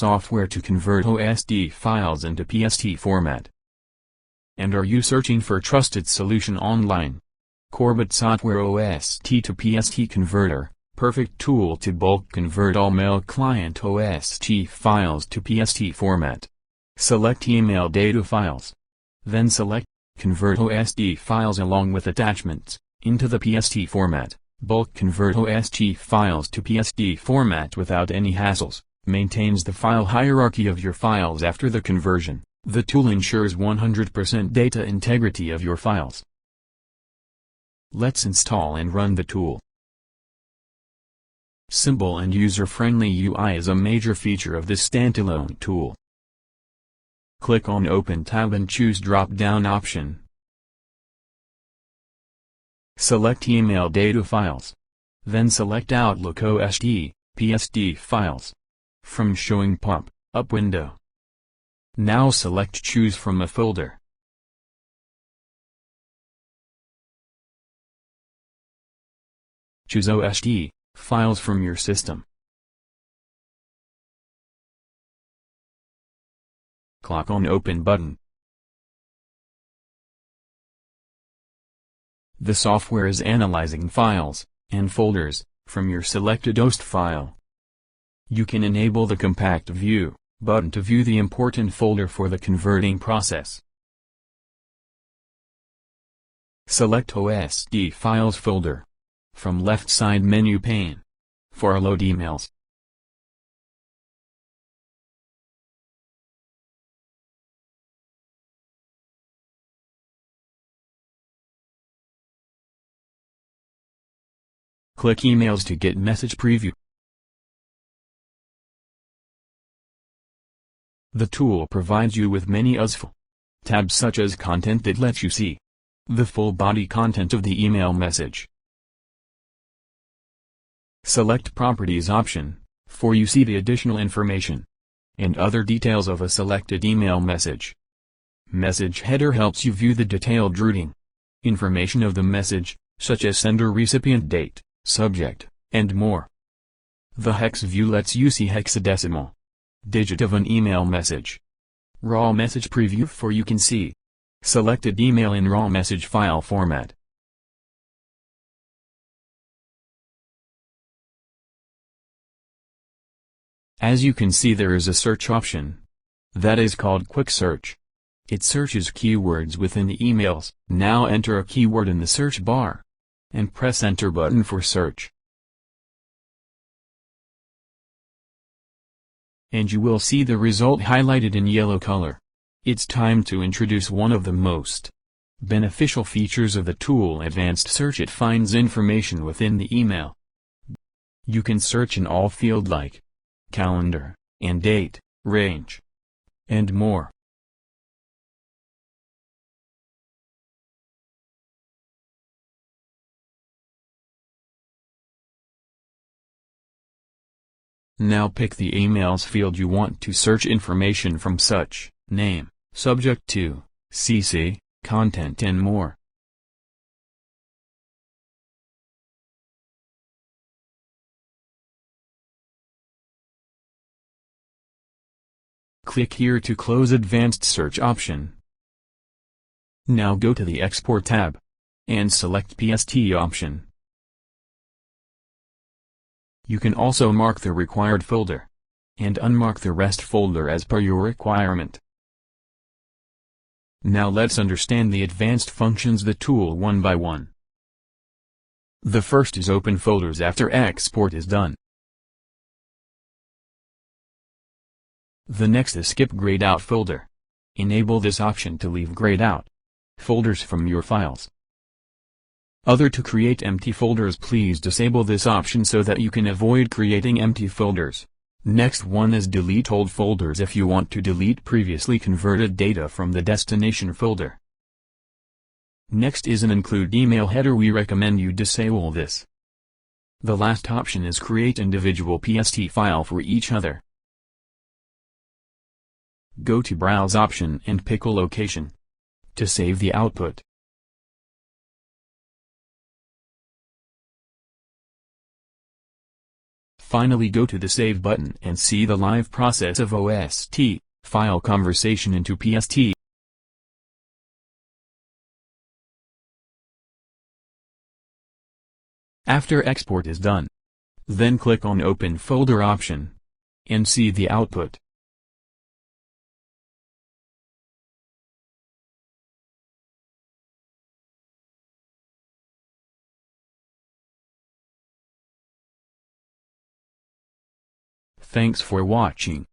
software to convert OST files into PST format. And are you searching for a trusted solution online? Corbett Software OST to PST Converter, perfect tool to bulk convert all mail client OST files to PST format. Select email data files. Then select Convert OST files along with attachments into the PST format. Bulk convert OST files to PST format without any hassles. Maintains the file hierarchy of your files after the conversion. The tool ensures 100% data integrity of your files. Let's install and run the tool. Simple and user-friendly UI is a major feature of this standalone tool. Click on Open tab and choose drop-down option. Select Email Data Files. Then select Outlook OST, PST files. From showing pop-up window. Now select Choose from a folder. Choose OST files from your system. Click on Open button. The software is analyzing files and folders from your selected OST file. You can enable the Compact View button to view the important folder for the converting process. Select OST Files folder from left side menu pane for load emails. Click Emails to get message preview. The tool provides you with many useful tabs such as Content that lets you see the full body content of the email message. Select Properties option, for you see the additional information and other details of a selected email message. Message Header helps you view the detailed routing information of the message, such as sender recipient date, subject, and more. The Hex View lets you see hexadecimal digit of an email message. Raw Message Preview for you can see selected email in raw message file format. As you can see, there is a search option that is called Quick Search. It searches keywords within the emails. Now enter a keyword in the search bar and press Enter button for search. And you will see the result highlighted in yellow color. It's time to introduce one of the most beneficial features of the tool, Advanced Search. It finds information within the email. You can search in all fields like calendar and date, range, and more. Now pick the emails field you want to search information from, such name, subject to, CC, content and more. Click here to close Advanced Search option. Now go to the Export tab and select PST option. You can also mark the required folder and unmark the rest folder as per your requirement. Now let's understand the advanced functions of the tool one by one. The first is open folders after export is done. The next is skip grayed out folder. Enable this option to leave grayed out folders from your files. To create empty folders, please disable this option so that you can avoid creating empty folders. Next one is delete old folders if you want to delete previously converted data from the destination folder. Next is an include email header. We recommend you disable this. The last option is create individual PST file for each other. Go to Browse option and pick a location to save the output. Finally go to the Save button and see the live process of OST, file conversation into PST. After export is done, then click on Open Folder option, and see the output. Thanks for watching.